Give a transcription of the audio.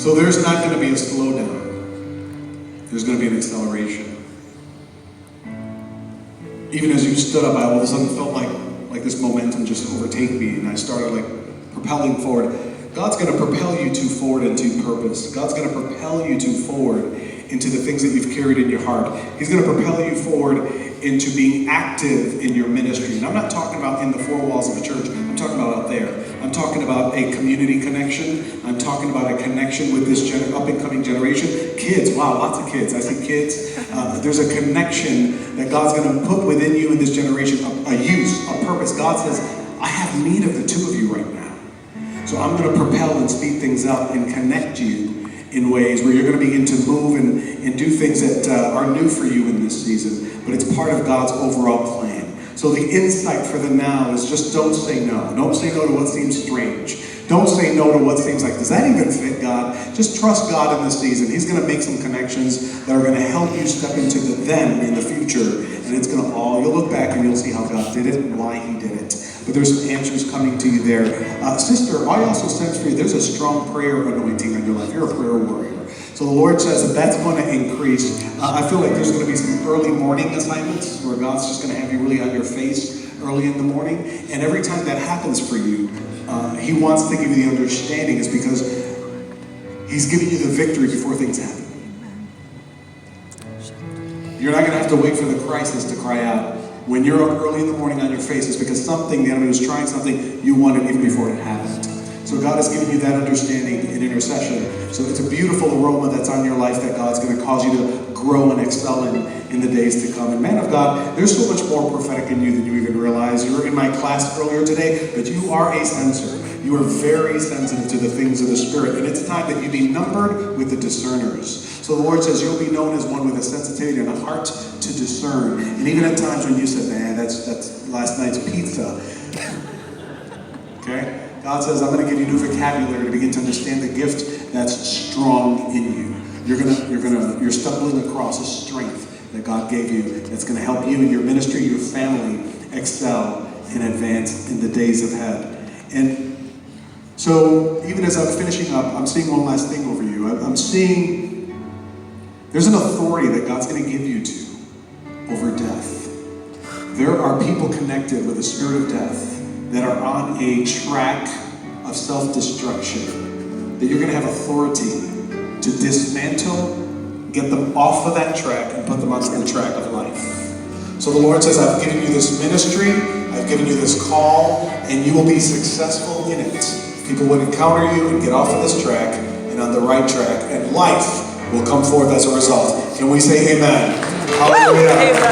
So there's not going to be a slowdown. There's going to be an acceleration. Even as you stood up, I all of a sudden felt like this momentum just overtake me, and I started propelling forward. God's going to propel you forward into purpose. God's going to propel you forward into the things that you've carried in your heart. He's going to propel you forward into being active in your ministry. And I'm not talking about in the four walls of a church. I'm talking about out there. I'm talking about a community connection. I'm talking about a connection with this up-and-coming generation. Kids, wow, lots of kids. I see kids. There's a connection that God's going to put within you in this generation, a use, a purpose. God says, I have need of the two of you right now. So I'm going to propel and speed things up and connect you in ways where you're going to begin to move and do things that are new for you in this season. But it's part of God's overall plan. So the insight for the now is just don't say no. Don't say no to what seems strange. Don't say no to what seems like, does that even fit God? Just trust God in this season. He's going to make some connections that are going to help you step into the then in the future. And it's going to you'll look back and you'll see how God did it and why he did it. But there's some answers coming to you there. Sister, I also sense for you, there's a strong prayer anointing on your life. You're a prayer warrior. So the Lord says that that's going to increase. I feel like there's going to be some early morning assignments where God's just going to have you really on your face early in the morning. And every time that happens for you, he wants to give you the understanding is because he's giving you the victory before things happen. You're not going to have to wait for the crisis to cry out. When you're up early in the morning on your face, it's because the enemy was trying something you wanted even before it happened. So God has given you that understanding in intercession. So it's a beautiful aroma that's on your life that God's going to cause you to grow and excel in the days to come. And man of God, there's so much more prophetic in you than you even realize. You were in my class earlier today, but you are a sensor. You are very sensitive to the things of the Spirit. And it's time that you be numbered with the discerners. So the Lord says you'll be known as one with a sensitivity and a heart to discern. And even at times when you said, man, that's last night's pizza. Okay? God says, I'm going to give you new vocabulary to begin to understand the gift that's strong in you. You're stumbling across a strength that God gave you that's going to help you in your ministry, your family, excel and advance in the days ahead. And so even as I'm finishing up, I'm seeing one last thing over you. I'm seeing there's an authority that God's going to give you to over death. There are people connected with the spirit of death that are on a track of self-destruction, that you're going to have authority to dismantle, get them off of that track, and put them on the track of life. So the Lord says, I've given you this ministry, I've given you this call, and you will be successful in it. People will encounter you and get off of this track and on the right track, and life will come forth as a result. Can we say amen? Hallelujah.